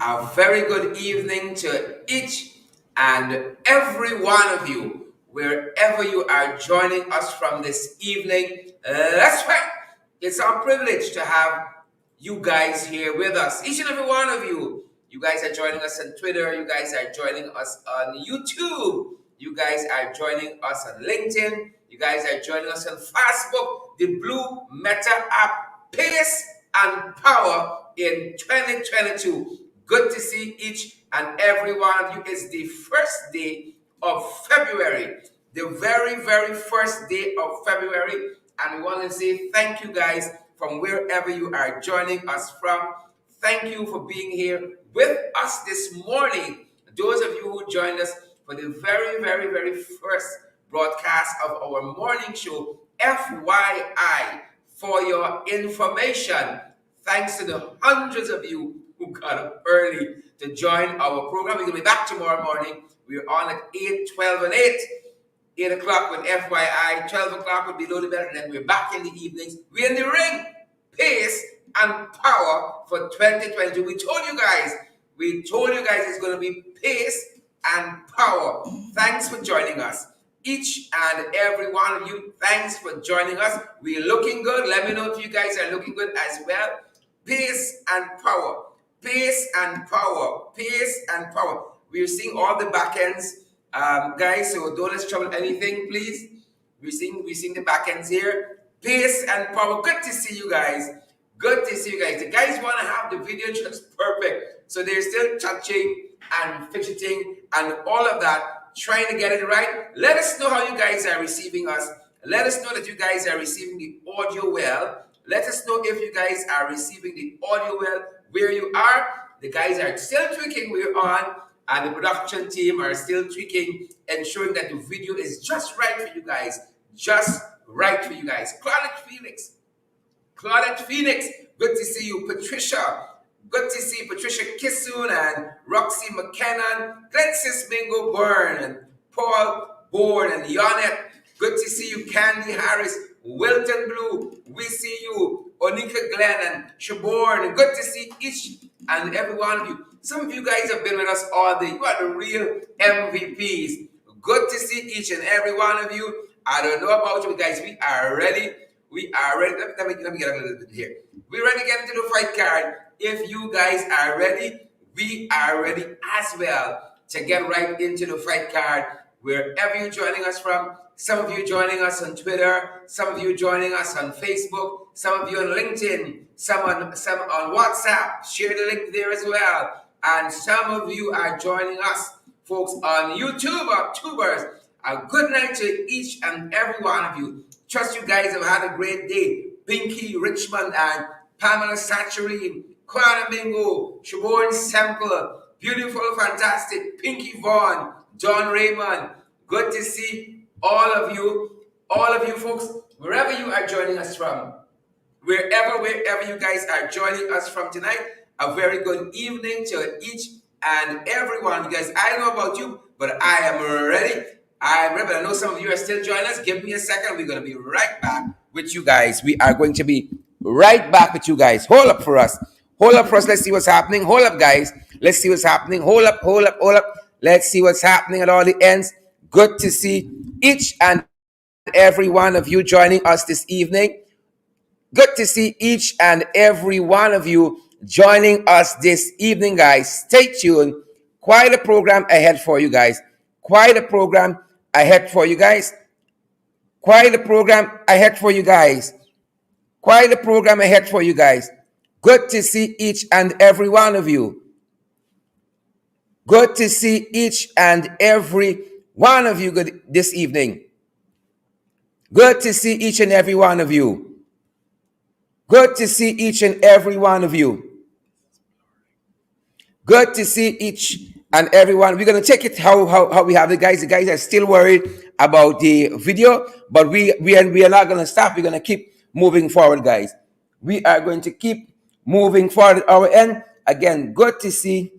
A very good evening to each and every one of you, wherever you are joining us from this evening. That's right. It's our privilege to have you guys here with us, each and every one of you. You guys are joining us on Twitter. You guys are joining us on YouTube. You guys are joining us on LinkedIn. You guys are joining us on Facebook, the Blue Meta app, Pace and Power in 2022. Good to see each and every one of you. It's the first day of February, the very, very first day of February. And we want to say thank you guys from wherever you are joining us from. Thank you for being here with us this morning. Those of you who joined us for the very, very, very first broadcast of our morning show, FYI, for your information. Thanks to the hundreds of you who got up early to join our program. We're going to be back tomorrow morning. We're on at 8, 12, and 8. 8 o'clock with FYI, 12 o'clock would be a little better, and then we're back in the evenings. We're in the ring, pace, and power for 2022. We told you guys it's going to be pace and power. Thanks for joining us. Each and every one of you, thanks for joining us. We're looking good. Let me know if you guys are looking good as well. Pace and power. Pace and power. Pace and power. We're seeing all the back ends. Guys, so don't let's trouble anything, please. We're seeing the back ends here. Pace and power. Good to see you guys. Good to see you guys. The guys want to have the video just perfect. So they're still touching and fidgeting and all of that, trying to get it right. Let us know how you guys are receiving us. Let us know that you guys are receiving the audio well. Let us know if you guys are receiving the audio well where you are. The guys are still tweaking we're on, and the production team are still tweaking, ensuring that the video is just right for you guys. Just right for you guys. Claudette Phoenix, good to see you. Patricia, good to see Patricia Kissoon and Roxy McKenna, Glensis Mingo Byrne, and Paul Bourne and Yonette. Good to see you. Candy Harris, Wilton Blue, we see you. Onika Glenn and Shaborn. Good to see each and every one of you. Some of you guys have been with us all day. You are the real MVPs. Good to see each and every one of you. I don't know about you guys. We are ready. We are ready. Let me get a little bit here. We're ready to get into the fight card. If you guys are ready, we are ready as well to get right into the fight card. Wherever you're joining us from, some of you joining us on Twitter, some of you joining us on Facebook, some of you on LinkedIn, some on WhatsApp. Share the link there as well. And some of you are joining us, folks, on YouTube or Tubers. A good night to each and every one of you. Trust you guys have had a great day. Pinky Richmond and Pamela Satcherine, Kwana Bingo, Shaborn Semple, beautiful, fantastic, Pinky Vaughn, John Raymond. Good to see all of you folks, wherever you are joining us from. Wherever you guys are joining us from tonight, a very good evening to each and every one of you guys. I don't know about you, but I am ready. I'm ready. I know some of you are still joining us. Give me a second. We're going to be right back with you guys. We are going to be right back with you guys. Hold up for us. Let's see what's happening. Hold up, guys. Let's see what's happening. Hold up. Let's see what's happening at all the ends. Good to see each and every one of you joining us this evening. Good to see each and every one of you joining us this evening, guys. Stay tuned. Quite a program ahead for you guys. Quite a program ahead for you guys. Good to see each and every one of you. Good to see each and every one of you this evening. Good to see each and every one of you. Good to see each and every one of you. Good to see each and everyone. We're going to check it how we have the guys. The guys are still worried about the video, but we are not going to stop. We're going to keep moving forward, guys. We are going to keep moving forward at our end. Again, good to see.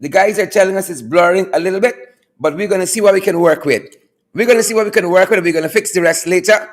The guys are telling us it's blurring a little bit, but we're going to see what we can work with. We're going to fix the rest later.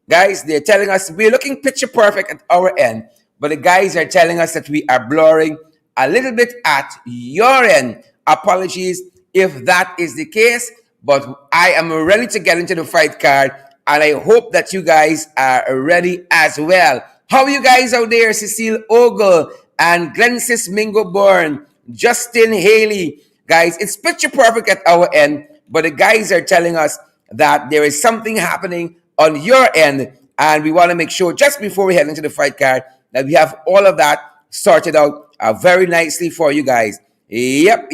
Guys, they're telling us we're looking picture perfect at our end, but the guys are telling us that we are blurring a little bit at your end. Apologies if that is the case, but I am ready to get into the fight card, and I hope that you guys are ready as well. How are you guys out there? Cecile Ogle and Glensis Mingo Bourne, Justin Haley. Guys, it's picture perfect at our end, but the guys are telling us that there is something happening on your end, and we want to make sure just before we head into the fight card that we have all of that sorted out very nicely for you guys. Yep.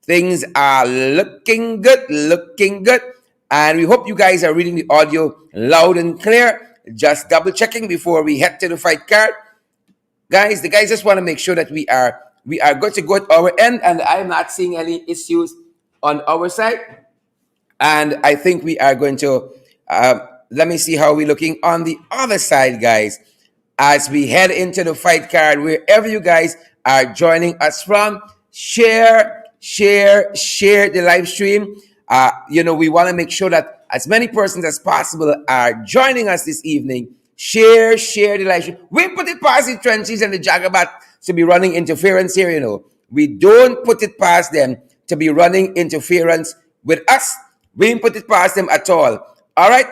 Things are looking good, and we hope you guys are reading the audio loud and clear. Just double checking before we head to the fight card. Guys, the guys just want to make sure that we are good to go at our end, and I'm not seeing any issues on our side. And I think we are going to, let me see how we're looking on the other side, guys, as we head into the fight card. Wherever you guys are joining us from, share the live stream. We want to make sure that as many persons as possible are joining us this evening. Share the live stream. We put it past the trenches and the Jagabat to be running interference here, We don't put it past them to be running interference with us. We didn't put it past them at all. All right.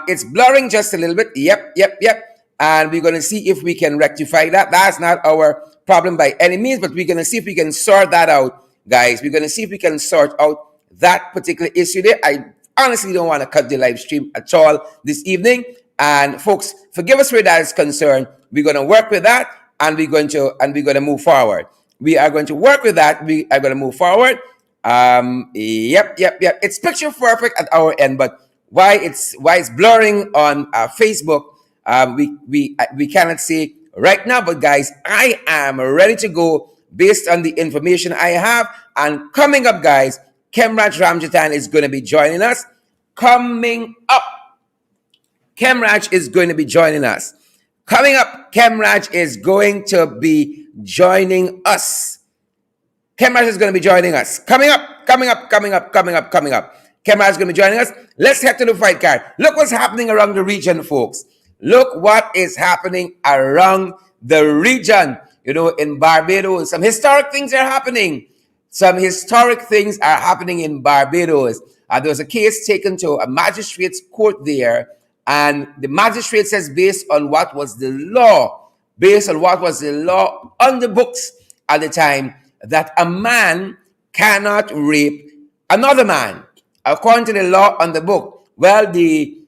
It's blurring just a little bit. Yep. And we're going to see if we can rectify that. That's not our problem by any means, but we're going to see if we can sort that out, guys. We're going to see if we can sort out that particular issue there. I honestly don't want to cut the live stream at all this evening. And folks, forgive us where that is concerned. We're going to work with that, and we're going to move forward. We are going to work with that. We are going to move forward. Yep. It's picture perfect at our end, but why it's blurring on Facebook, we cannot see right now. But guys, I am ready to go based on the information I have. And coming up, guys, Khemraj Ramjattan is going to be joining us. Coming up, Khemraj is going to be joining us. Coming up, Khemraj is going to be joining us. Khemraj is going to be joining us. Coming up. Khemraj is going to be joining us. Let's head to the fight card. Look what's happening around the region, folks. Look what is happening around the region. In Barbados, some historic things are happening. In Barbados. There was a case taken to a magistrate's court there, and the magistrate says based on what was the law on the books at the time, that a man cannot rape another man, according to the law on the book. Well, the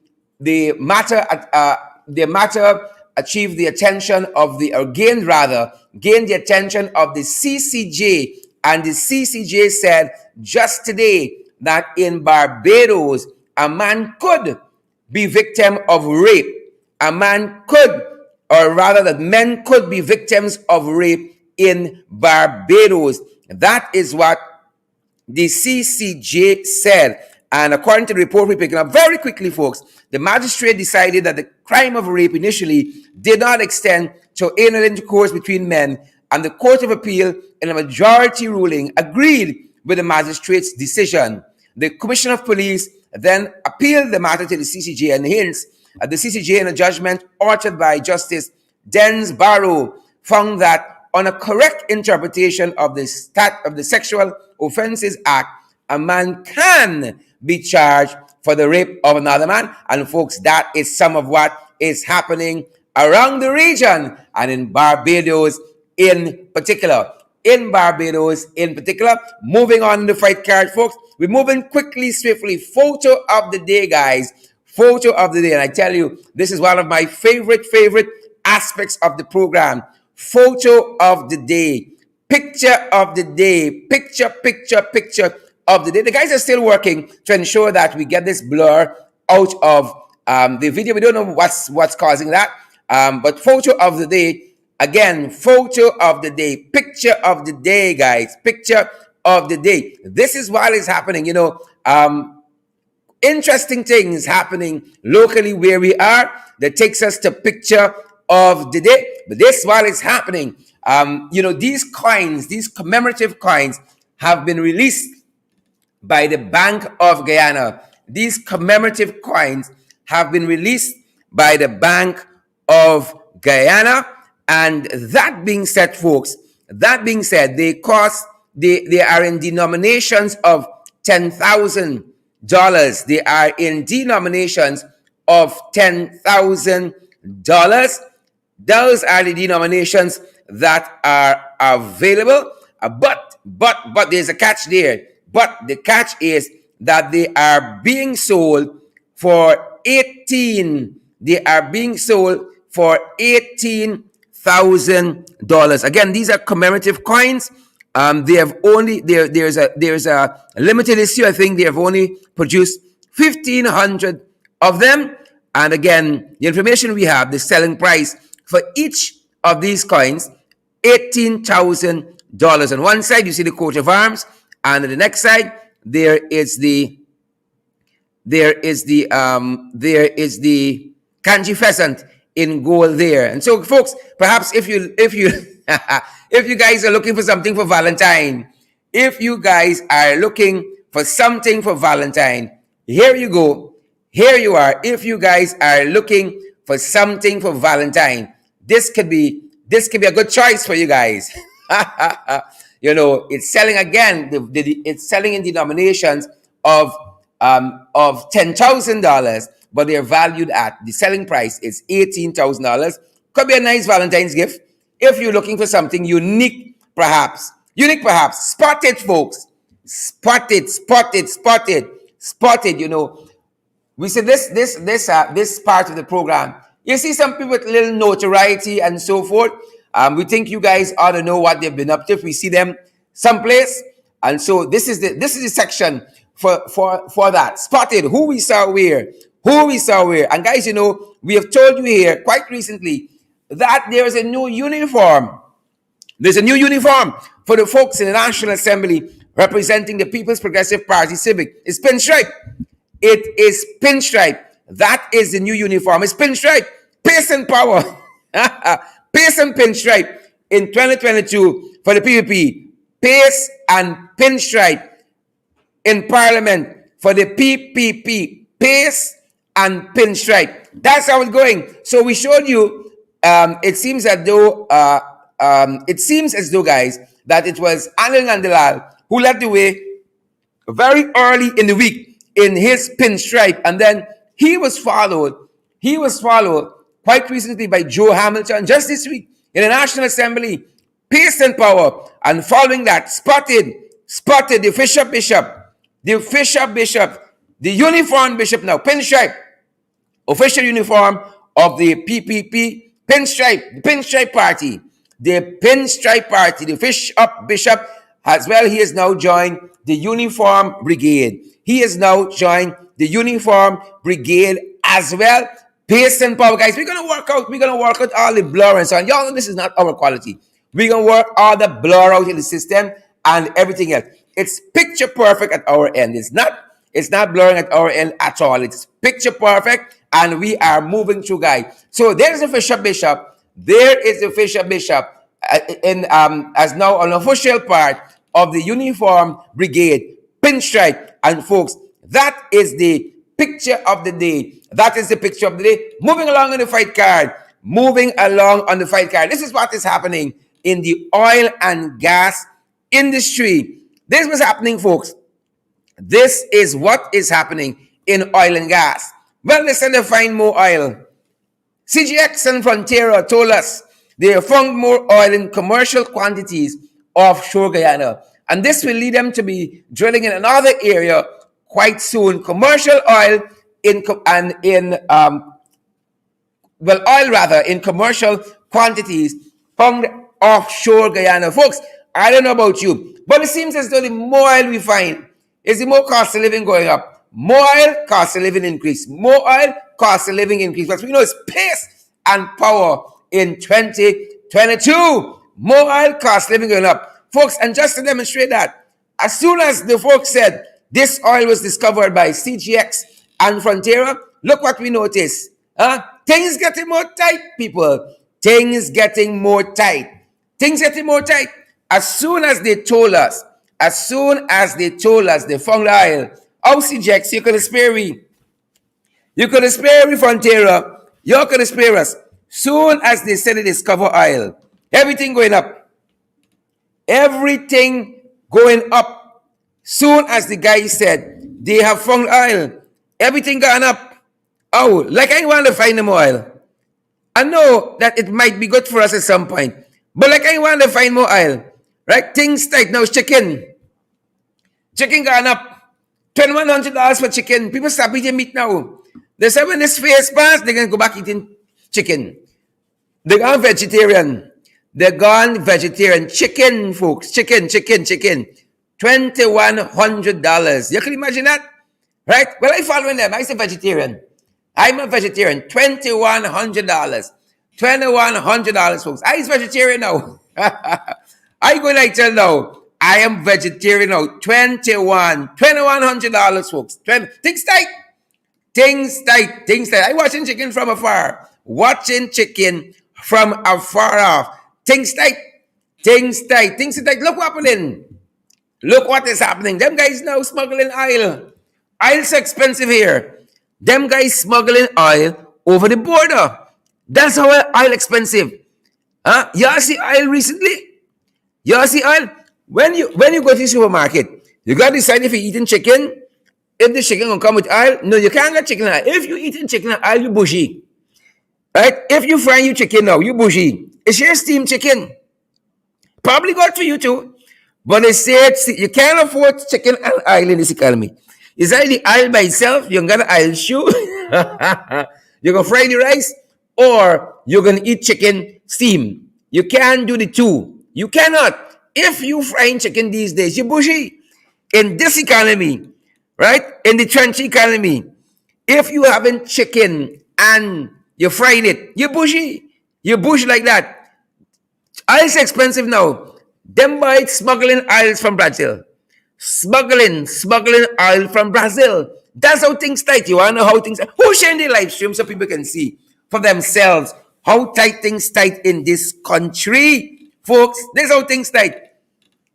matter achieved the attention of gained the attention of the CCJ, and the CCJ said just today that in Barbados, a man could be victim of rape. That men could be victims of rape in Barbados. That is what the CCJ said. And according to the report we're picking up very quickly, folks, the magistrate decided that the crime of rape initially did not extend to anal intercourse between men, and the Court of Appeal, in a majority ruling, agreed with the magistrate's decision. The Commissioner of Police then appealed the matter to the CCJ, and hence the CCJ, in a judgment authored by Justice Dennis Barrow, found that on a correct interpretation of the Sexual Offences Act, a man can be charged for the rape of another man. And folks, that is some of what is happening around the region, and in Barbados in particular. Moving on the fight card, folks. We're moving quickly, swiftly. Photo of the day, guys. Photo of the day. And I tell you, this is one of my favorite aspects of the program. Photo of the day. Picture of the day. Picture of the day. The guys are still working to ensure that we get this blur out of the video. We don't know what's causing that. But photo of the day. Again, photo of the day. Picture of the day, guys. Picture of the day. This is what is happening. Interesting things happening locally where we are that takes us to picture of the day. But this while it's happening, these coins, these commemorative coins, have been released by the Bank of Guyana. These commemorative coins have been released by the Bank of Guyana. And that being said, folks, That being said, they are in denominations of $10,000. They are in denominations of $10,000. Those are the denominations that are available. But there's a catch there. But the catch is that they are being sold for 18. They are being sold for $18,000. Again, these are commemorative coins. They have only there's a limited issue. I think they have only produced 1,500 of them. And again, the information we have, the selling price for each of these coins, $18,000. On one side, you see the coat of arms, and on the next side, there is the kanji pheasant in gold there. And so, folks, perhaps if you if you guys are looking for something for Valentine, if you guys are looking for something for Valentine, here you go. Here you are. If you guys are looking for something for Valentine, this could be a good choice for you guys. It's selling again. It's selling in denominations of $10,000, but they're valued at the selling price is $18,000. Could be a nice Valentine's gift if you're looking for something unique, perhaps. Spot it, folks. Spot it. We said this part of the program. You see some people with little notoriety and so forth. We think you guys ought to know what they've been up to if we see them someplace. And so this is the section for that. Spotted who we saw where. And guys, we have told you here quite recently that there is a new uniform. There's a new uniform for the folks in the National Assembly representing the People's Progressive Party Civic. It's pinstripe. It is pinstripe. That is the new uniform. It's pinstripe. Pace and power. Pace and pinstripe in 2022 for the PPP. Pace and pinstripe in Parliament for the PPP. Pace and pinstripe. That's how it's going. So we showed you. It seems as though, guys, that it was Anil Nandalal who led the way very early in the week in his pinstripe, and then he was followed quite recently by Joe Hamilton just this week in the National Assembly. Pace and power, and following that, spotted the Fisher Bishop, the uniform bishop now, pinstripe, official uniform of the PPP, the pinstripe party, the Fisher Bishop as well. He has now joined the uniform brigade. As well. Pace and power, guys. We're gonna work out all the blur and so on. Y'all know this is not our quality. We're gonna work all the blur out in the system and everything else. It's picture perfect at our end. It's not blurring at our end at all. It's picture perfect, and we are moving through, guys. So there's the Fisher Bishop. There is the Fisher Bishop as now an official part of the uniform brigade, pinstripe, and folks, that is the picture of the day. Moving along on the fight card. This is what is happening in the oil and gas industry. This was happening, folks. This is what is happening in oil and gas. Well, they said they find more oil. CGX and Frontiera told us they found more oil in commercial quantities offshore Guyana. And this will lead them to be drilling in another area quite soon. Commercial oil in commercial quantities found offshore Guyana. Folks, I don't know about you, but it seems as though the more oil we find, is the more cost of living going up. More oil, cost of living increase. More oil, cost of living increase. But we know it's pace and power in 2022. More oil, cost of living going up. Folks, and just to demonstrate that, as soon as the folks said this oil was discovered by CGX and Frontiera, look what we noticed. Things getting more tight, people. Things getting more tight. As soon as they told us they found oil, CGX, you could have spared me. Frontiera. You could have spared us. Soon as they said they discover oil, everything going up. Everything going up. Soon as the guy said, they have found oil. Everything gone up. Oh, like I want to find them oil. I know that it might be good for us at some point. But like I want to find more oil. Right? Things tight. Now chicken. Chicken gone up. $2,100 for chicken. People stop eating meat now. They say when this phase pass, they're going to go back eating chicken. They're gone vegetarian. They're gone vegetarian. Chicken, folks. Chicken. $2,100. You can imagine that? Right? Well, I following them. I say vegetarian. I'm a vegetarian. $2,100. $2,100, folks. I is vegetarian now. I go like tell now. I am vegetarian now. $2,100, folks. Things tight. Things tight. I watching chicken from afar. Things tight. Look what happening. Look what is happening. Them guys now smuggling oil. Oil's expensive here. Them guys smuggling oil over the border. That's how oil expensive. Huh? Y'all see oil recently? Y'all see oil? When you go to the supermarket, you got to decide if you're eating chicken. If the chicken gonna come with oil, no, you can't get chicken oil. If you're eating chicken oil, you bougie. Right? If you fry your chicken now, you bougie. It's your steamed chicken. Probably good for you too. But they said you can't afford chicken and oil in this economy. Is that the oil by itself? You're gonna oil shoe. You're gonna fry the rice, or you're gonna eat chicken steam. You can't do the two. You cannot. If you frying chicken these days, you're bougie. In this economy, right? In the trench economy, if you having chicken and you're frying it, you're bougie. You're bougie like that. Oil's expensive now. Them boys smuggling oils from Brazil. Smuggling oil from Brazil. That's how things tight. You want to know how things tight? Who sharing the live stream so people can see for themselves how tight things tight in this country? Folks, this is how things tight.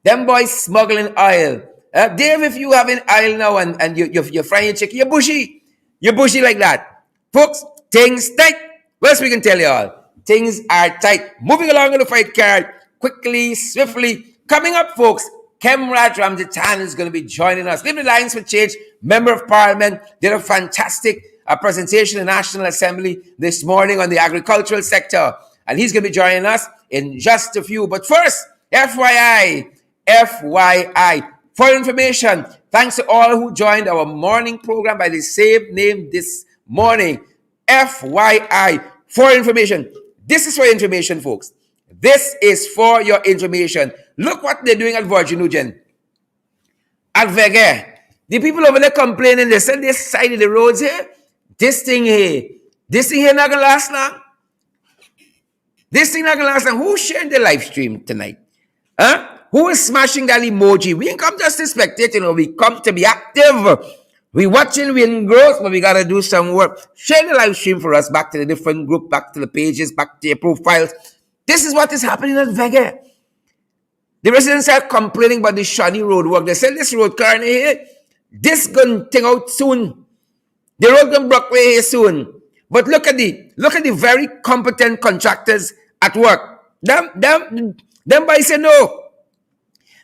Them boys smuggling oil. Dave, if you having oil now and you're frying your chicken, you're bushy. You're bushy like that. Folks, things tight. What else we can tell you all? Things are tight. Moving along on the fight card, quickly, swiftly. Coming up, folks, Khemraj Ramjattan is going to be joining us. Liberty Alliance for Change, Member of Parliament, did a fantastic presentation in the National Assembly this morning on the agricultural sector. And he's going to be joining us in just a few. But first, FYI, for information, thanks to all who joined our morning program by the same name this morning. FYI, for information. This is for information, folks. This is for your information. Look what they're doing at Virgin Nugent. At Vega. The people over there complaining, they said this side of the roads here, this thing here not going to last long. This thing not going to last long. Who shared the live stream tonight? Huh? Who is smashing that emoji? We ain't come just to spectate, we come to be active. We watching, we engrossed, but we got to do some work. Share the live stream for us, back to the different group, back to the pages, back to your profiles. This is what is happening at Vega. The residents are complaining about the shoddy road work. They said this road currently here, this gun thing out soon. The road gun block way here soon. But look at the very competent contractors at work. Them by say no.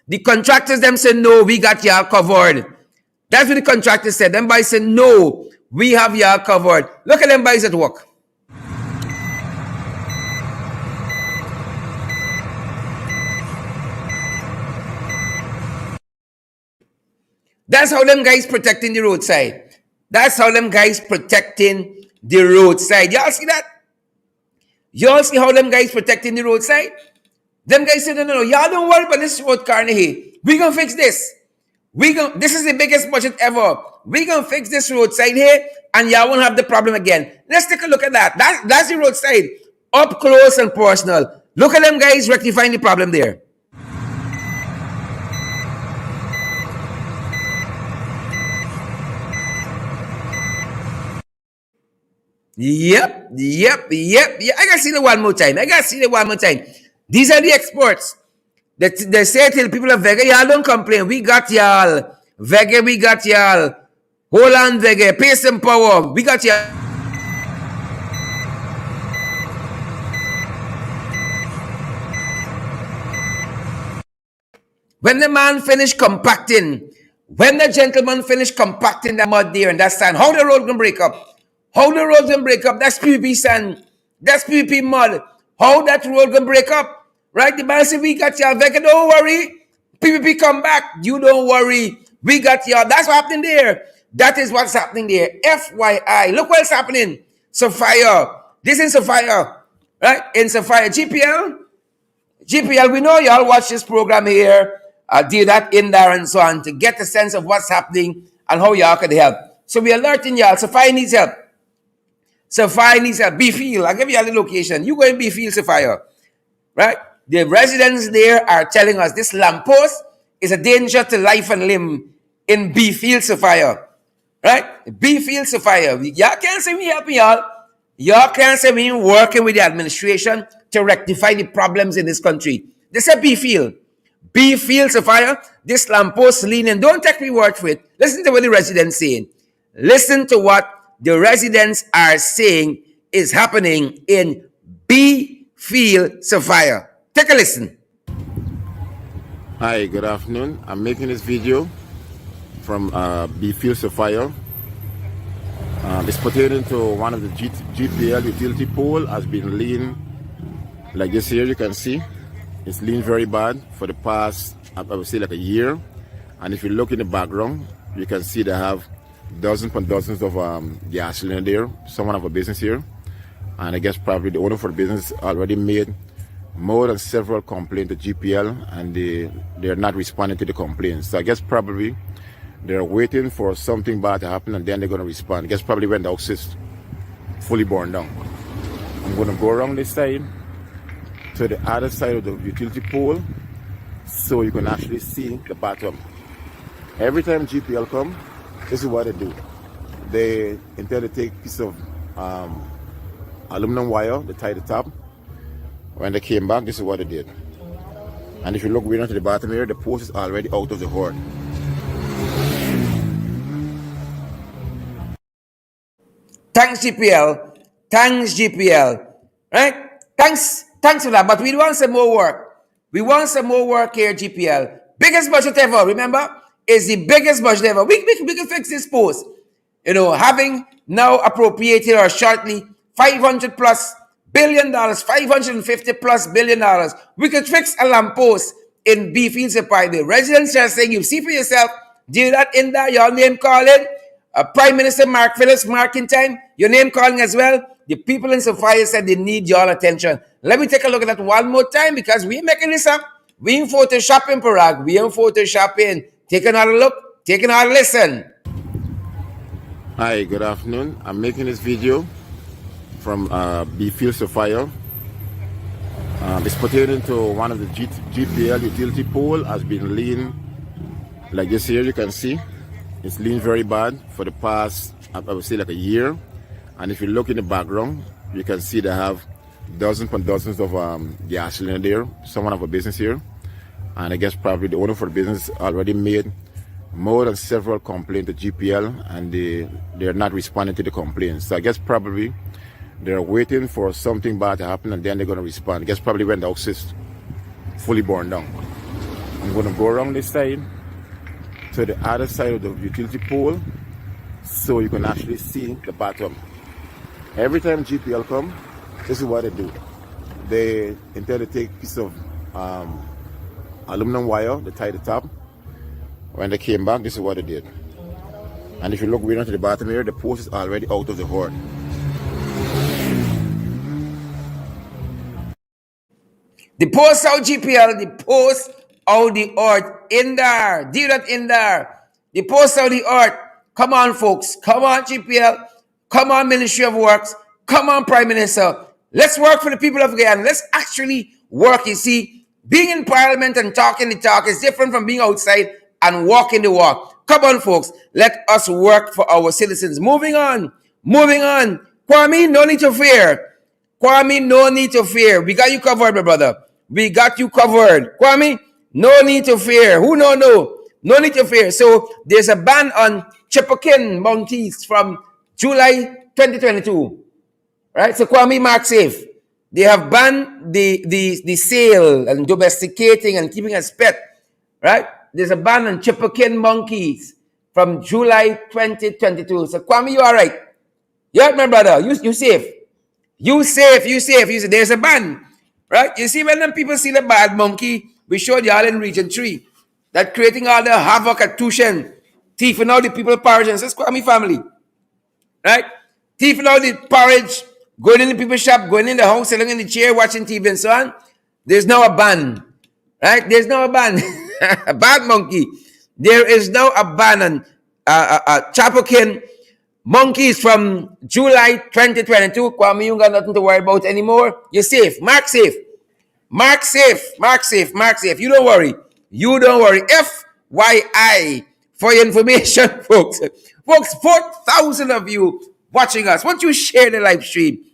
The contractors them say no, we got y'all covered. That's what the contractors said. Them by say no, we have y'all covered. Look at them boys at work. That's how them guys protecting the roadside. That's how them guys protecting the roadside. Y'all see that? Y'all see how them guys protecting the roadside? Them guys say, no, y'all don't worry about this road carney. We gonna fix this. This is the biggest budget ever. We gonna fix this roadside here, and y'all won't have the problem again. Let's take a look at that. That's the roadside. Up close and personal. Look at them guys rectifying the problem there. Yep. I gotta see the one more time. These are the exports. They say to the people of Vega, y'all don't complain. We got y'all. Vega, we got y'all. Hold on, Vega. Pay some power. We got y'all. When the man finished compacting, when the gentleman finished compacting that mud there and that sand, how the road can break up? How the road can break up? That's PVP sand. That's PVP mud. How that road can break up? Right? The man said, we got y'all. Vector, don't worry. PVP come back. You don't worry. We got y'all. That's what happening there. That is what's happening there. FYI. Look what's happening. Sophia. This is Sophia. Right? In Sophia. GPL, we know y'all watch this program here, do that in there and so on to get a sense of what's happening and how y'all can help. So we're alerting y'all. Sophia needs help. Sophia needs help. Beefield. I'll give you all the location. You go in Beefield, Sophia. Right? The residents there are telling us this lamppost is a danger to life and limb in Beefield, Sophia. Right? Beefield, Sophia. Y'all can't say me helping y'all. Y'all can't say me working with the administration to rectify the problems in this country. They say Beefield. Beefield, Sophia. This lamppost leaning. Don't take me word for it. Listen to what the residents saying. Listen to what the residents are saying is happening in Beefield, Sophia. Take a listen. Hi, good afternoon. I'm making this video from Beefield, Sophia. It's pertaining to one of the GPL utility pole has been lean like this here. You can see it's lean very bad for the past, I would say, like a year. And if you look in the background, you can see they have dozens and dozens of gas cylinder there. Someone have a business here, and I guess probably the owner for the business already made more than several complaints to GPL, and they're not responding to the complaints. So I guess probably they're waiting for something bad to happen, and then they're going to respond. I guess probably when the house is fully burned down. I'm going to go around this side to the other side of the utility pole so you can actually see the bottom. Every time GPL come, this is what they do. They intend to take a piece of aluminum wire, they tie the top. When they came back, this is what they did. And if you look way down to the bottom here, the post is already out of the hoard. Thanks, GPL. Thanks, GPL. Right? Thanks for that. But we want some more work. We want some more work here, GPL. Biggest budget ever, remember? Is the biggest budget ever. We can fix this post. You know, having now appropriated or shortly $500 plus billion, $550 plus billion, we could fix a lamppost in Beefield Supply. The residents are saying, you see for yourself, do that in there, your name calling. Prime Minister Mark Phillips, marking time, your name calling as well. The people in Sophia said they need your attention. Let me take a look at that one more time because we ain't making this up. We ain't photoshopping, Parag. We ain't photoshopping. Take another look. Take another listen. Hi, good afternoon. I'm making this video from Beefield, Sophia. It's pertaining to one of the GPL utility pole has been lean like this here. You can see it's lean very bad for the past, I would say, like a year. And if you look in the background, you can see they have dozens and dozens of gas cylinder there. Someone have a business here, and I guess probably the owner for the business already made more than several complaints to GPL, and they're not responding to the complaints. So I guess probably they're waiting for something bad to happen, and then they're going to respond. I guess probably when the house is fully burned down. I'm going to go around this side to the other side of the utility pole so you can actually see the bottom. Every time GPL come, this is what they do. They intend to take a piece of aluminum wire, they tie the top. When they came back, this is what they did. And if you look way down to the bottom here, the post is already out of the hoard. The post out GPL, the post out the earth in there. Do that in there. The post out the earth. Come on, folks. Come on, GPL. Come on, Ministry of Works. Come on, Prime Minister. Let's work for the people of Guyana. Let's actually work. You see, being in Parliament and talking the talk is different from being outside and walking the walk. Come on, folks. Let us work for our citizens. Moving on. Moving on. Kwame, no need to fear. Kwame, no need to fear. We got you covered, my brother. We got you covered. Kwame, no need to fear. Who no? No need to fear. So there's a ban on Chipokin Mounties from July 2022. Right? So Kwame, mark safe. They have banned the sale and domesticating and keeping as pet right? There's a ban on chipperkin monkeys from July 2022. So Kwame, you all right? You all right, my brother? You safe? You safe? You safe? You safe? There's a ban, right? You see when them people see the bad monkey, we showed y'all in Region 3 that creating all the havoc at Tushen, thieving all the people porridge and says Kwame family, right? Thieving all the porridge, going in the people's shop, going in the house, sitting in the chair, watching TV and so on. There's now a ban, right? There's now a ban. A bad monkey. There is now a ban on Chapokin monkeys from July 2022. Kwame, you got nothing to worry about anymore. You're safe. Mark safe. Mark safe. Mark safe. Mark safe. You don't worry. You don't worry. FYI, for your information, folks. Folks, 4,000 of you watching us. Won't you share the live stream?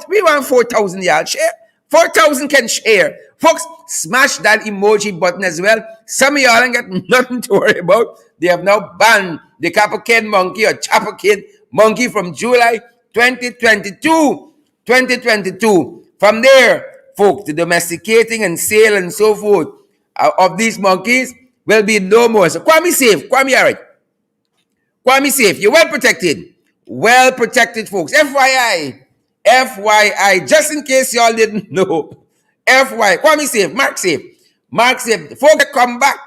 We want 4,000 y'all. Share. 4,000 can share. Folks, smash that emoji button as well. Some of y'all ain't got nothing to worry about. They have now banned the Capricorn monkey or Chapokin monkey from July 2022. 2022. From there, folks, the domesticating and sale and so forth of these monkeys will be no more. So Kwame safe. Kwame all right. Kwame safe. You're well protected. Well protected, folks. FYI. FYI. Just in case y'all didn't know. FYI. Kwame safe. Mark safe. Mark safe. Folks come back.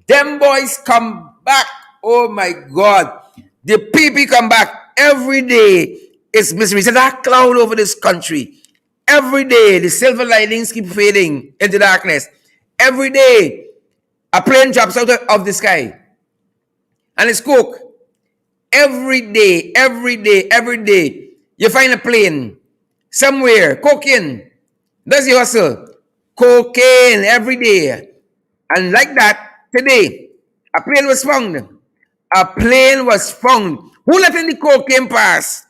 Them boys come back. Oh my God. The PP come back. Every day it's misery. It's a dark cloud over this country. Every day the silver linings keep fading into darkness. Every day a plane drops out of the sky. And it's coke. Every day, every day, every day, you find a plane somewhere, cocaine. Does he hustle? Cocaine every day. And like that, today, a plane was found. A plane was found. Who let in the cocaine pass?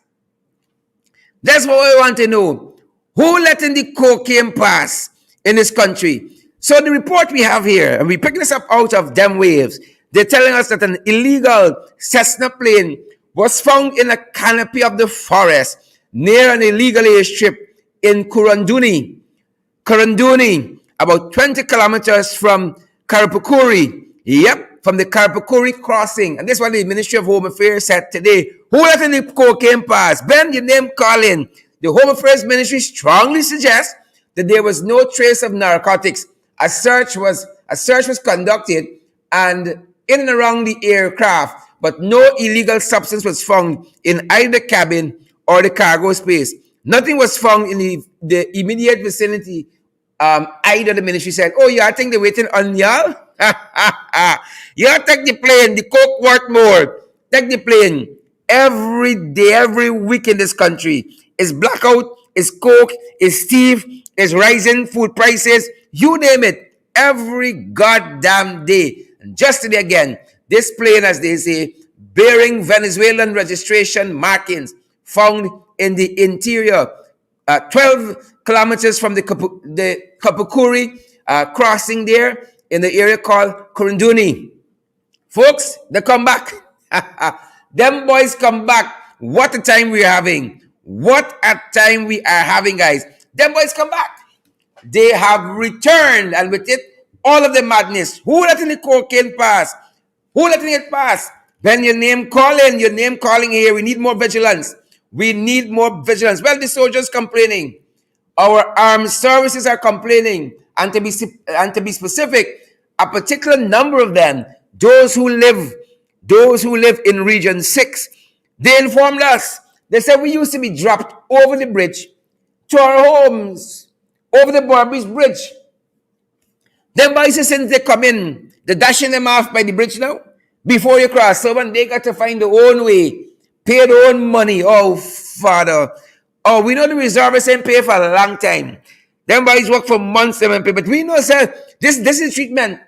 That's what we want to know. Who let in the cocaine pass in this country? So the report we have here, and we pick this up out of them waves, they're telling us that an illegal Cessna plane was found in a canopy of the forest near an illegal airstrip in Kurunduni, about 20 kilometers from Karapukuri. Yep, from the Karapukuri crossing. And this is what the Ministry of Home Affairs said today. Who let in the cocaine pass? Ben, your name calling. The Home Affairs Ministry strongly suggests that there was no trace of narcotics. A search was conducted and in and around the aircraft, but no illegal substance was found in either the cabin or the cargo space. Nothing was found in the immediate vicinity. Either the ministry said, "Oh, y'all think they're waiting on y'all? Y'all take the plane. The coke worth more. Take the plane." Every day, every week in this country is blackout, is coke, is thief, is rising food prices. You name it. Every goddamn day. And just today again, this plane, as they say, bearing Venezuelan registration markings, found in the interior, 12 kilometers from the Kapukuri crossing there in the area called Kurunduni. Folks, they come back. Them boys come back. What a time we are having. What a time we are having, guys. Them boys come back. They have returned, and with it, all of the madness. Who letting the cocaine pass? Who letting it pass? When your name calling here, we need more vigilance. We need more vigilance. Well, the soldiers complaining. Our armed services are complaining. And to be specific, a particular number of them, those who live in Region 6, they informed us. They said we used to be dropped over the bridge to our homes, over the Barbies Bridge. Them boys, since they come in, they're dashing them off by the bridge now. Before you cross, so when they got to find their own way, pay their own money. Oh, Father. Oh, we know the reservists ain't pay for a long time. Them boys work for months, them and pay. But we know, sir, this is treatment.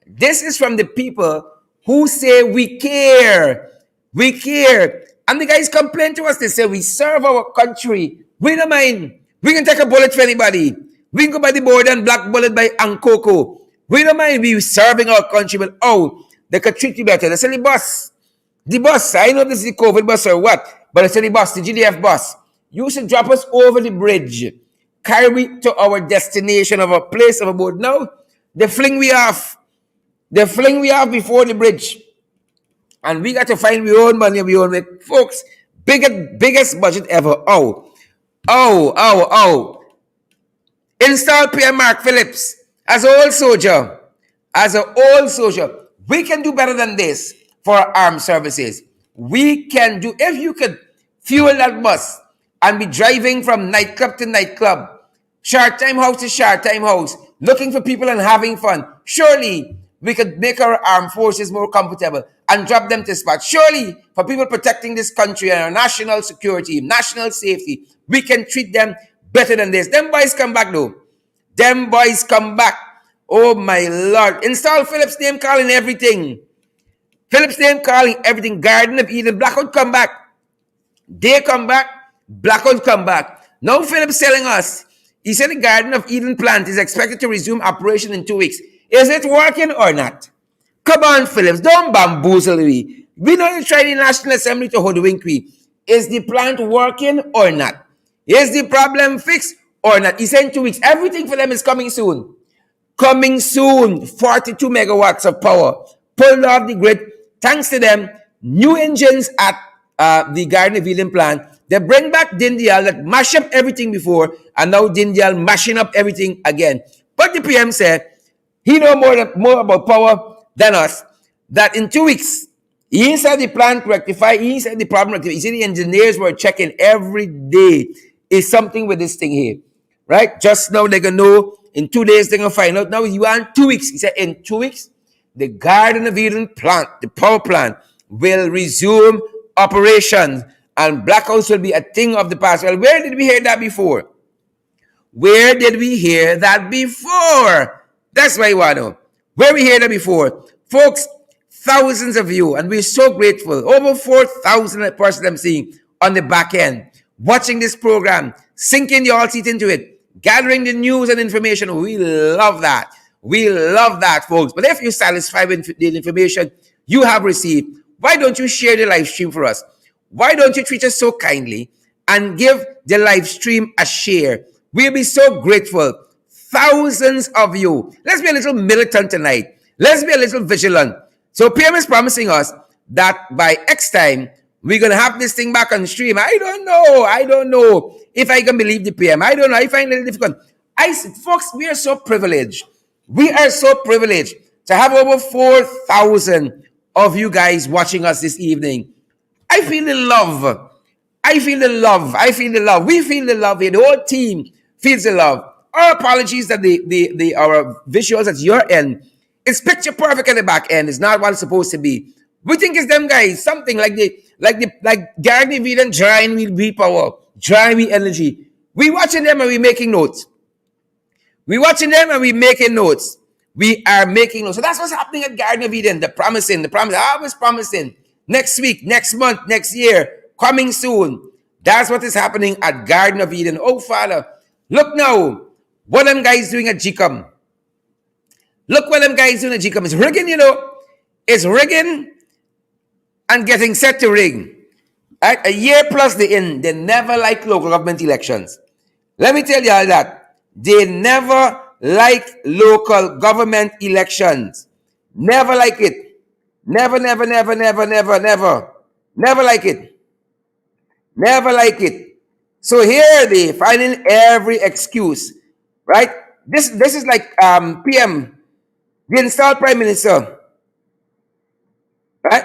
This is from the people who say we care. We care. And the guys complain to us. They say we serve our country. We don't mind. We can take a bullet for anybody. We can go by the border and black bullet by Ankoko. We don't mind we serving our country, but oh, they could treat you better. They say the boss, I know this is the COVID bus or what, but they say the boss, the GDF bus, you should drop us over the bridge, carry we to our destination of a place of abode. No, they fling we off. the fling we have before the bridge. And we got to find our own money, we own make. Folks, biggest budget ever. Oh. Install PM Mark Phillips as an old soldier. As an old soldier. We can do better than this for our armed services. We can do, if you could fuel that bus and be driving from nightclub to nightclub, short time house to short time house, looking for people and having fun, surely we could make our armed forces more comfortable and drop them to spot. Surely, for people protecting this country and our national security, national safety, we can treat them better than this. Them boys come back though. Them boys come back. Oh my Lord. Install Phillips' name calling everything. Phillips' name calling everything. Garden of Eden. Blackout come back. They come back. Blackout come back. Now Phillips telling us, he said the Garden of Eden plant is expected to resume operation in 2 weeks. Is it working or not? Come on, Phillips. Don't bamboozle me. We know you tried the National Assembly to hoodwink me. Is the plant working or not? Is the problem fixed or not? He said in 2 weeks. Everything for them is coming soon. Coming soon. 42 megawatts of power. Pulled off the grid. Thanks to them, new engines at the Garden of Eden plant. They bring back Dindial that mashed up everything before, and now Dindial mashing up everything again. But the PM said he know more about power than us. That in 2 weeks, he said the plant rectify, he said the problem rectify. He said the engineers were checking every day. Is something with this thing here. Right? Just now they're going to know. In 2 days they're going to find out. Now you want 2 weeks. He said in 2 weeks, the Garden of Eden plant, the power plant, will resume operations and blackouts will be a thing of the past. Well, where did we hear that before? Where did we hear that before? That's why I want to know. Where we heard that before? Folks, thousands of you, and we're so grateful. Over 4,000 persons I'm seeing on the back end, watching this program, sinking your teeth into it, gathering the news and information. We love that. We love that, folks. But if you're satisfied with the information you have received, why don't you share the live stream for us? Why don't you treat us so kindly and give the live stream a share? We'll be so grateful. Thousands of you. Let's be a little militant tonight. Let's be a little vigilant. So PM is promising us that by X time, we're going to have this thing back on stream. I don't know if I can believe the PM. I don't know. I find it a little difficult. Folks, we are so privileged. We are so privileged to have over 4,000 of you guys watching us this evening. I feel the love. I feel the love. I feel the love. We feel the love here. The whole team feels the love. Our apologies that our visuals at your end, it's picture perfect at the back end. It's not what it's supposed to be. We think it's them guys, something like Garden of Eden, Giant Wheel V-Power, Giant Wheel Energy. We watching them and we making notes. We watching them and we making notes. We are making notes. So that's what's happening at Garden of Eden. The promising, always promising. Next week, next month, next year, coming soon. That's what is happening at Garden of Eden. Oh, Father, look now. What them guys doing at GCOM? Look what them guys doing at GCOM. It's rigging, you know. It's rigging and getting set to rig. Right? A year plus the end. They never like local government elections. Let me tell you all that. They never like local government elections. Never like it. Never like it. Never like it. So here they finding every excuse. Right? This is like PM, the installed Prime Minister. Right?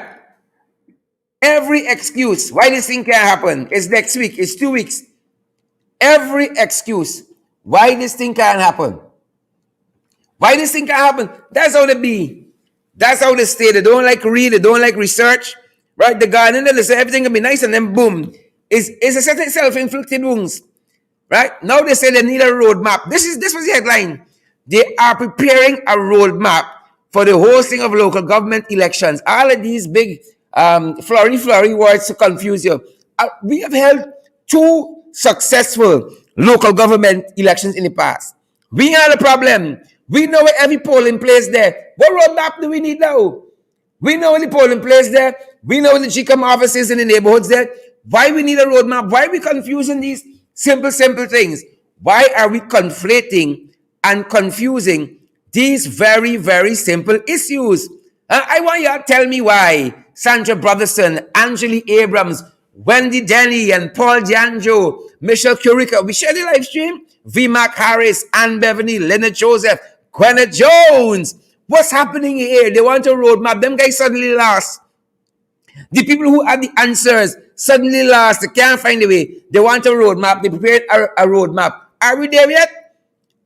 Every excuse why this thing can't happen. It's next week. It's 2 weeks. Every excuse why this thing can't happen. Why this thing can't happen. That's how they be. That's how they stay. They don't like read. They don't like research. Right? The garden, they say everything can be nice and then boom. It's a certain self-inflicted wounds. Right? Now they say they need a roadmap. This was the headline. They are preparing a roadmap for the hosting of local government elections. All of these big flowery words to confuse you. We have held 2 successful local government elections in the past. We had a problem. We know where every polling place there. What roadmap do we need now? We know where the polling place there. We know where the GCOM offices in the neighborhoods there. Why we need a roadmap? Why are we confusing these simple things? Why are we conflating and confusing these very, very simple issues. I want you to tell me why Sandra Brotherson, Angeli Abrams, Wendy Denny, and Paul Giangio, Michelle Curica, we share the live stream. V. Mac Harris, Ann Beverly, Leonard Joseph, Gwyneth Jones. What's happening here? They want a roadmap. Them guys suddenly lost. The people who had the answers suddenly lost. They can't find a way. They want a roadmap. They prepared a roadmap. Are we there yet?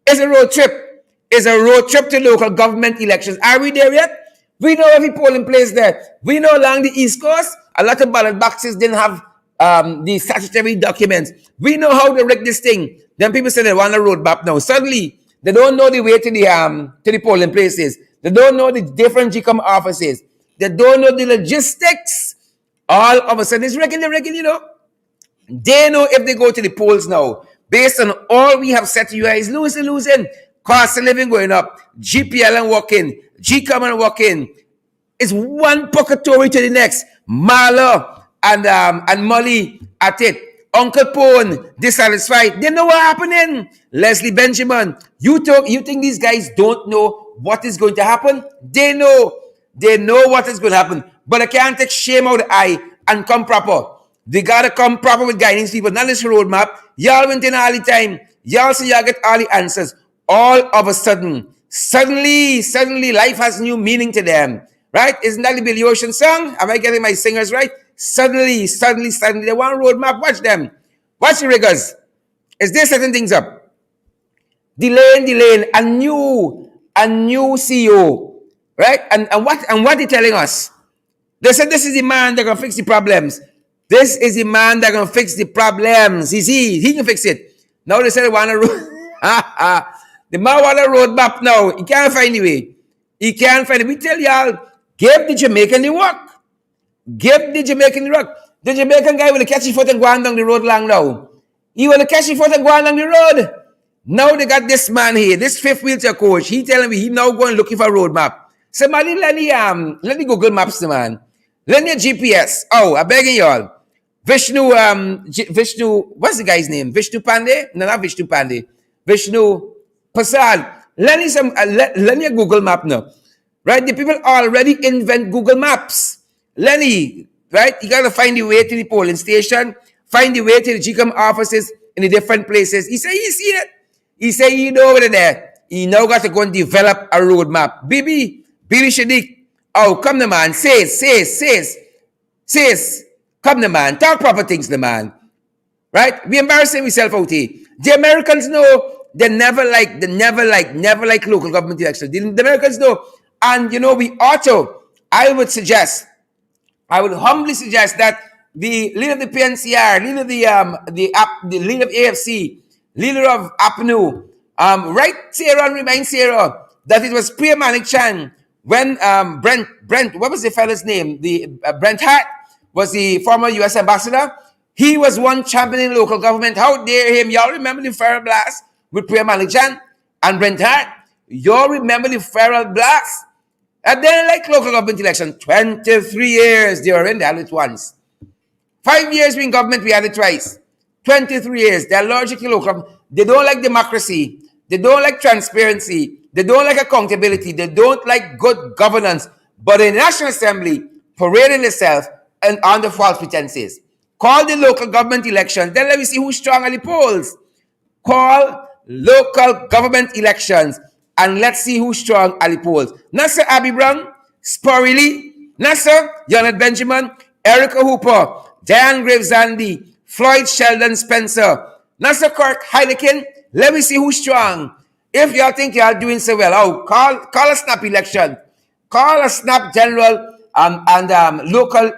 It's a road trip. It's a road trip to local government elections. Are we there yet? We know every polling place there. We know along the East Coast, a lot of ballot boxes didn't have the statutory documents. We know how to rig this thing. Then people say they want a roadmap now. Suddenly, they don't know the way to the polling places. They don't know the different GCOM offices. They don't know the logistics. All of a sudden, it's regular, you know. They know if they go to the polls now, based on all we have said to you guys, losing. Cost of living going up. GPL and walking. GCOM and walking. It's one purgatory to the next. Marla and Molly at it. Uncle Pone, dissatisfied. They know what's happening. Leslie Benjamin, you think these guys don't know what is going to happen? They know. They know what is going to happen. But they can't take shame out of the eye and come proper. They got to come proper with guiding people. Not this roadmap. Y'all went in all the time. Y'all say y'all get all the answers. All of a sudden, suddenly, life has new meaning to them. Right? Isn't that the Billy Ocean song? Am I getting my singers right? Suddenly, they want a roadmap. Watch them. Watch the riggers. Is they setting things up? Delaying. A new CEO. Right? And what they telling us? They said this is the man that can fix the problems. This is the man that can fix the problems. He can fix it. Now they said they want a road. The man want a roadmap now. He can't find the way. He can't find it. We tell y'all, give the Jamaican the work. Give the Jamaican the work. The Jamaican guy will catch his foot and go on down the road long now. He will catch his foot and go on down the road. Now they got this man here, this fifth wheelchair coach. He telling me he now going looking for a roadmap. Somebody let me Google Maps, man. Let me GPS. Oh, I'm begging y'all. Vishnu, what's the guy's name? Vishnu Pandey? No, not Vishnu Pandey. Vishnu Prasad. Let me Google Map now. Right? The people already invent Google Maps. Lenny, right? You got to find the way to the polling station, find the way to the GCOM offices in the different places. He say he see it. He say he know over there. He now got to go and develop a roadmap. Bibi Shadiq. Oh, come the man. Says. Come the man. Talk proper things, the man. Right? We embarrassing ourselves out here. The Americans know they never like local government elections. The Americans know. And you know, I would humbly suggest that the leader of the PNCR, leader of the leader of AFC, leader of APNU, write Sarah and remind Sarah that it was Priya Manik Chan when Brent, what was the fellow's name? Brent Hart was the former U.S. ambassador. He was one championing local government. How dare him? Y'all remember the feral blast with Priya Manik Chan and Brent Hart? Y'all remember the feral blast? And then like local government election, 23 years they were in, they had it once. 5 years we in government, we had it twice. 23 years, they're logically local. They don't like democracy. They don't like transparency. They don't like accountability. They don't like good governance. But the National Assembly parading itself and under false pretenses. Call the local government elections. Then let me see who's strong at the polls. Call local government elections and let's see who's strong at the polls. Nasser Abby Brown, Sporily, Nasser, Janet Benjamin, Erica Hooper, Diane Graves-Zandy, Floyd Sheldon Spencer, Nasser Kirk Heineken. Let me see who's strong. If y'all think y'all doing so well, call a snap election. Call a snap general and local,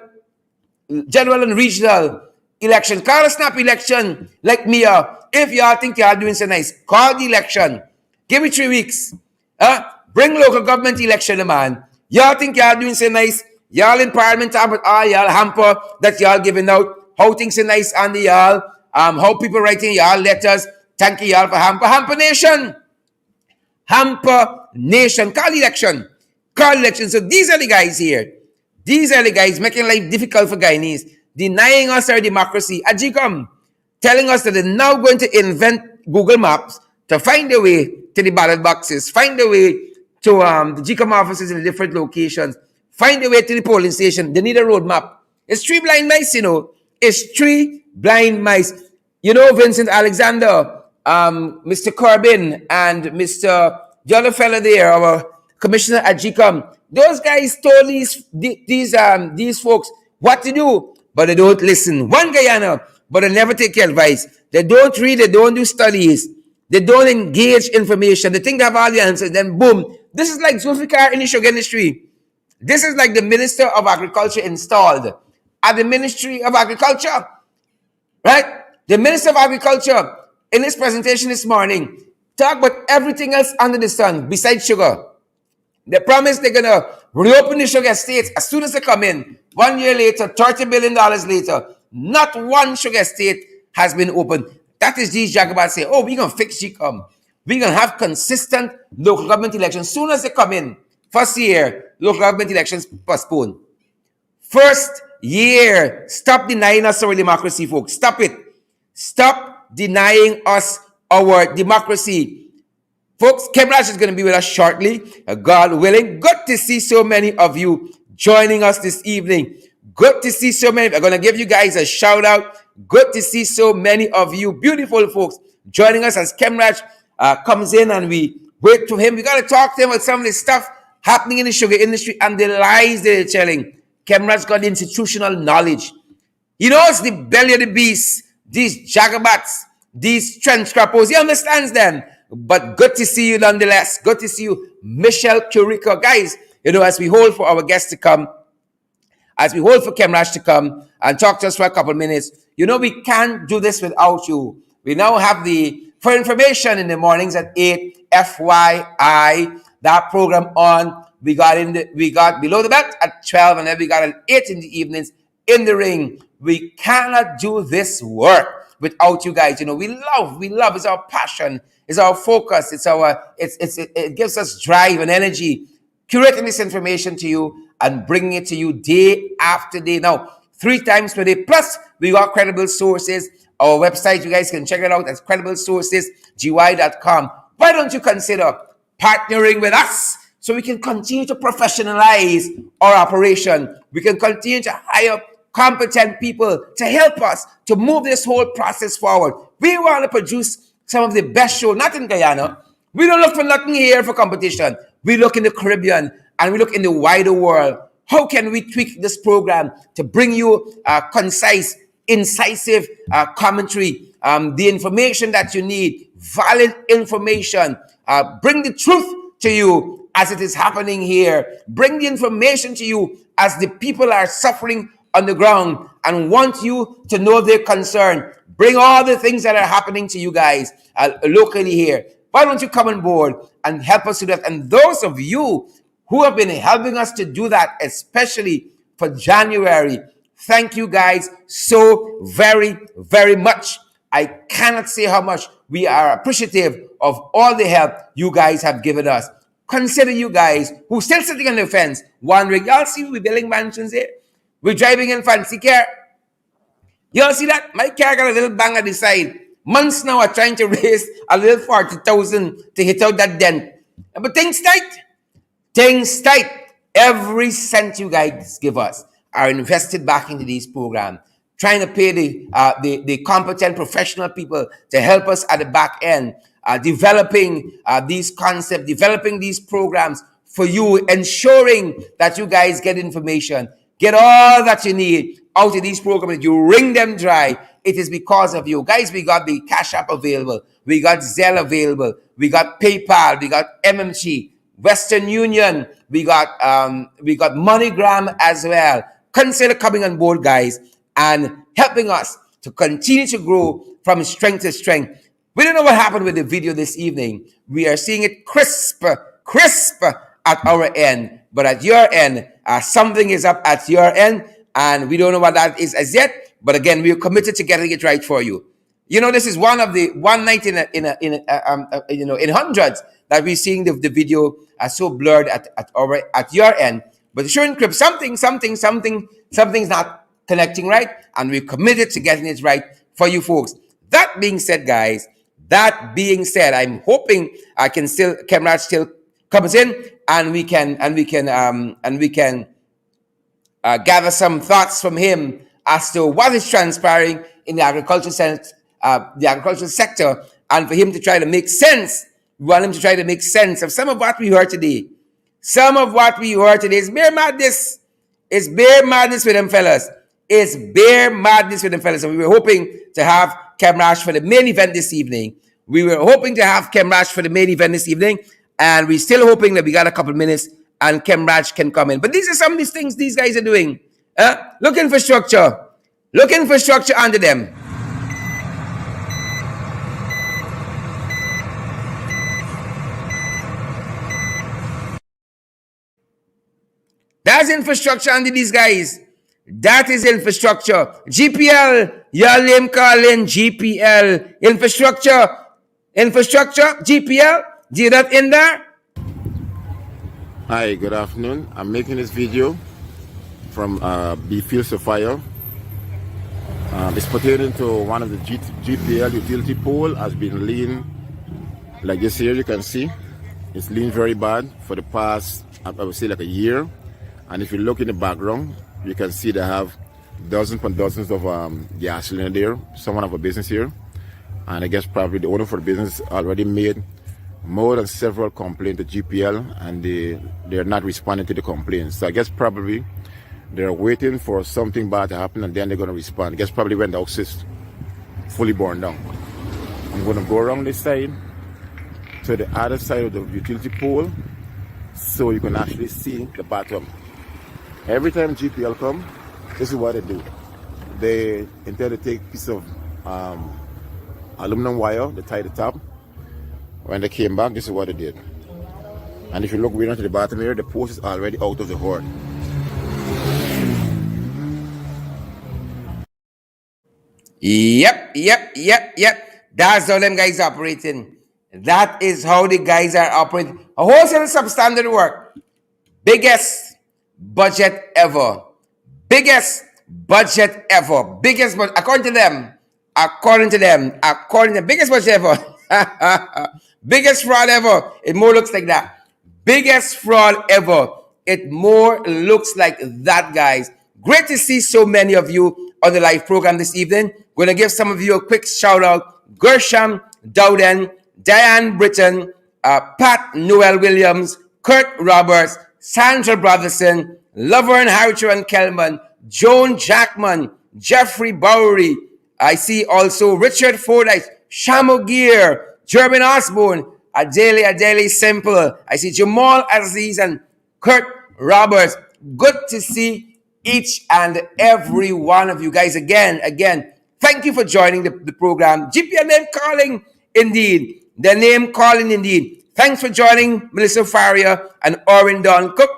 general and regional election. Call a snap election like me. If y'all think y'all doing so nice, call the election. Give me 3 weeks. Bring local government election, man. Y'all think y'all doing so nice. Y'all in parliament talk about y'all hamper that y'all giving out. How things are nice on the y'all. How people writing y'all letters. Thank you y'all for hamper. Hamper nation. Hamper nation. Call election. So these are the guys here. These are the guys making life difficult for Guyanese. Denying us our democracy. Ajikam. Telling us that they're now going to invent Google Maps to find a way to the ballot boxes, find a way to the GCOM offices in the different locations. Find your way to the polling station. They need a roadmap. It's three blind mice, you know. It's three blind mice. You know, Vincent Alexander, Mr. Corbin, and Mr. the other fella there, our commissioner at GCOM. Those guys told these folks what to do, but they don't listen. One Guyana, but they never take your advice. They don't read, they don't do studies, they don't engage information. They think they have all the answers, then boom. This is like Zulfikar in the sugar industry. This is like the Minister of Agriculture installed at the Ministry of Agriculture, right? The Minister of Agriculture, in his presentation this morning, talk about everything else under the sun besides sugar. They promise they're going to reopen the sugar estates as soon as they come in. 1 year later, $30 billion later, not one sugar estate has been opened. That is these jagabats say, oh, we're going to fix GCOM. We're going to have consistent local government elections. As soon as they come in, first year, local government elections postponed. First year, stop denying us our democracy, folks. Stop it. Stop denying us our democracy. Folks, Khemraj is going to be with us shortly, God willing. Good to see so many of you joining us this evening. Good to see so many. I'm going to give you guys a shout out. Good to see so many of you beautiful folks joining us as Khemraj comes in and we wait for him. We got to talk to him about some of the stuff happening in the sugar industry and the lies they're telling. Khemraj got institutional knowledge. He knows the belly of the beast, these jagabats, these trench crappers. He understands them. But good to see you nonetheless. Good to see you, Michelle Curico. Guys, you know, as we hold for our guests to come, as we hold for Khemraj to come and talk to us for a couple of minutes, you know, we can't do this without you. We now have for information in the mornings at 8, FYI, that program on. We got below the belt at 12, and then we got at 8 in the evenings in the ring. We cannot do this work without you guys. You know, we love, it's our passion. It's our focus. It gives us drive and energy, curating this information to you and bringing it to you day after day. Now, 3 times per day. Plus, we got credible sources. Our website, you guys can check it out at crediblesourcesgy.com. Why don't you consider partnering with us so we can continue to professionalize our operation? We can continue to hire competent people to help us to move this whole process forward. We want to produce some of the best shows, not in Guyana. We don't look for nothing here for competition. We look in the Caribbean and we look in the wider world. How can we tweak this program to bring you concise, incisive commentary, the information that you need, valid information, bring the truth to you as it is happening here. Bring the information to you as the people are suffering on the ground and want you to know their concern. Bring all the things that are happening to you guys locally here. Why don't you come on board and help us do that? And those of you who have been helping us to do that, especially for January, thank you guys so very, very much. I cannot say how much we are appreciative of all the help you guys have given us. Consider you guys who still sitting on the fence, wondering, y'all see we building mansions here? We're driving in fancy car. Y'all see that? My car got a little bang at the side. Months now are trying to raise a little 40,000 to hit out that dent. But things tight. Things tight. Every cent you guys give us are invested back into these programs, trying to pay the competent professional people to help us at the back end, developing these concepts, developing these programs for you, ensuring that you guys get information, get all that you need out of these programs. You wring them dry. It is because of you. Guys, we got the Cash App available. We got Zelle available. We got PayPal. We got MMG, Western Union. We got MoneyGram as well. Consider coming on board, guys, and helping us to continue to grow from strength to strength. We don't know what happened with the video this evening. We are seeing it crisp at our end. But at your end, something is up at your end, and we don't know what that is as yet. But again, we are committed to getting it right for you. You know, this is one night in hundreds that we're seeing the video so blurred at your end. But showing clip something's not connecting right, and we're committed to getting it right for you folks. That being said, guys, I'm hoping Khemraj still comes in. and we can gather some thoughts from him as to what is transpiring in the agricultural sector, and for him to try to make sense. We want him to try to make sense of some of what we heard today. Some of what we heard today is bare madness. It's bare madness with them fellas. It's bare madness with them fellas. And we were hoping to have Khemraj for the main event this evening. And we're still hoping that we got a couple of minutes and Khemraj can come in. But these are some of these things these guys are doing. Looking for structure. Looking for structure under them. That's infrastructure under these guys. That is infrastructure. GPL, your name calling GPL. Infrastructure, GPL. Do you that in there? Hi, good afternoon. I'm making this video from B Fields of Fire. It's pertaining to one of the GPL utility pole has been lean, like this here you can see. It's lean very bad for the past, I would say, like a year. And if you look in the background, you can see they have dozens and dozens of gas cylinder there. Someone have a business here, and I guess probably the owner for the business already made more than several complaints to GPL, and they're not responding to the complaints. So I guess probably they're waiting for something bad to happen, and then they're going to respond. I guess probably when the house is fully burned down. I'm going to go around this side to the other side of the utility pole so you can actually see the bottom. Every time GPL come, this is what they do. They intend to take a piece of aluminum wire, they tie the top. When they came back, this is what they did. And if you look way down to the bottom here, the post is already out of the horde. Yep. That's how them guys operating. That is how the guys are operating. A wholesale substandard work. Biggest budget ever. Biggest budget ever. Biggest, but according to them, biggest budget ever. Biggest fraud ever. It more looks like that. Biggest fraud ever. It more looks like that, guys. Great to see so many of you on the live program this evening. Going to give some of you a quick shout out. Gersham Dowden, Diane Britton, Pat Noel Williams, Kurt Roberts, Sandra Brotherson, Laverne Harricher and Kelman, Joan Jackman, Jeffrey Bowery. I see also Richard Fordyce, Shamo Gear, Jeremy Osborne, Adele Simple. I see Jamal Aziz and Kurt Roberts. Good to see each and every one of you guys again. Thank you for joining the program. GPL name calling indeed. The name calling indeed. Thanks for joining Melissa Faria and Orin Don Cook.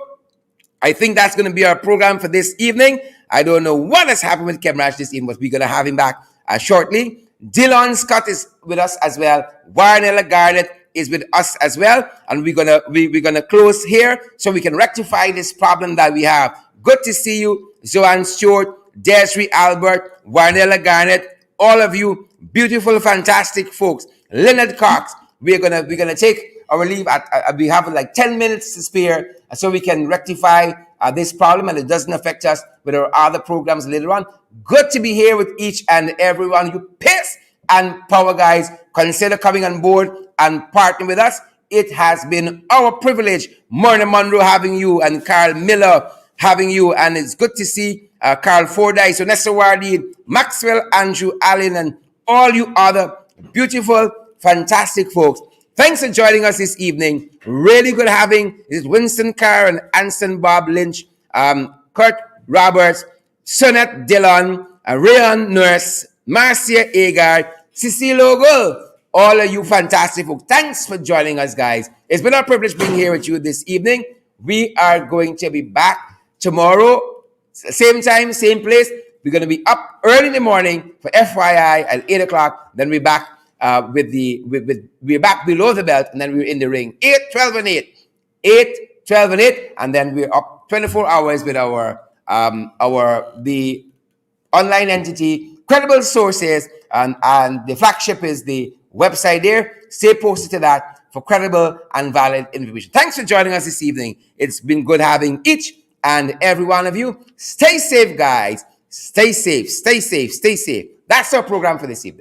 I think that's going to be our program for this evening. I don't know what has happened with Khemraj this evening, but we're going to have him back shortly. Dylan Scott is with us as well. Warnella Garnett is with us as well. And we're gonna close here so we can rectify this problem that we have. Good to see you, Zoan Stewart, Desiree Albert, Warnella Garnett, all of you beautiful, fantastic folks. Leonard Cox. We're gonna take our leave we have like 10 minutes to spare so we can rectify this problem, and it doesn't affect us with our other programs later on. Good to be here with each and every one of you. Pace and power guys, consider coming on board and partnering with us. It has been our privilege, Myrna Monroe having you, and Carl Miller having you, and it's good to see Carl Fordyce, Vanessa Wardy, Maxwell, Andrew Allen, and all you other beautiful, fantastic folks. Thanks for joining us this evening. Really good having Winston Carr and Anson Bob Lynch, Kurt Roberts, Sonette Dillon, Rayon Nurse, Marcia Agard, Cecile Ogle, all of you fantastic folks. Thanks for joining us, guys. It's been a privilege being here with you this evening. We are going to be back tomorrow, same time, same place. We're going to be up early in the morning for FYI at 8 o'clock. Then we're back we're back below the belt, and then we're in the ring. 8, 12, and 8. 8, 12, and 8. And then we're up 24 hours with the online entity, Credible Sources, and the flagship is the website there. Stay posted to that. for credible and valid information. Thanks for joining us this evening. It's been good having each and every one of you. Stay safe, guys. Stay safe, stay safe, stay safe. That's our program for this evening.